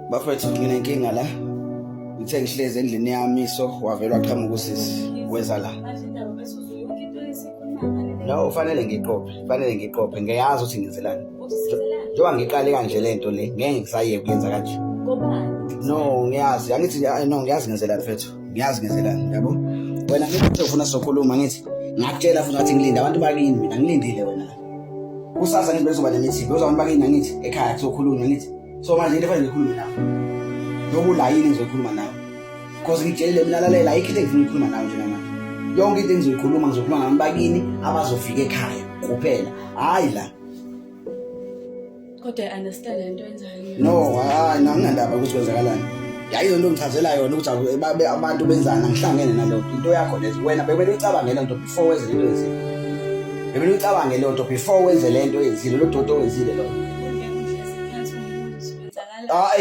Bafethu nginenkinga la. Ngithe ngihlezi endlini yami wavela waqhamuka usisi. Weza la. No, kufanele ngiqophe. Ngiyazi ukuthi ngenzelani. Njengoba ngiqale kanje lento le, ngeke ngisaye kuyenza kanje. No, ngiyazi. Angithi no, ngiyazi ngenzelani mfethu. Ngiyazi ngenzelani, yabo. Wena ngithi ufuna sokhuluma ngithi ngakutshela futhi ngathi ngilinde abantu bakini mina ngilindile wena. Kusasa ngithi bezoba nemeeting, bezobantu bakini ngithi ekhaya kuzokhulunywa ngithi. So manje into efanele ngikhulume nawe. Nokula yini ngizokhuluma nawe. Because ngitshelile mina lalela ayikho into engifuna ukukhuluma nawe nje manje. Yonke into engizoyikhuluma ngabantu bakini abazofika ekhaya kuphela. Hayi la. Kodwa I understand lento yenzayo. No, nginandaba ukuthi kwenzakalani. Yayizo into ngichazela yona ukuthi babe abantu benzana ngihlangene nalokho. Into yakho lezi wena bebele ucabange lento before wenze lento ezile. Bebele ucabange lento before wenze lento ezile, lo dodo wenzile lo. Ngeke nje siphathe umuntu wenzakala.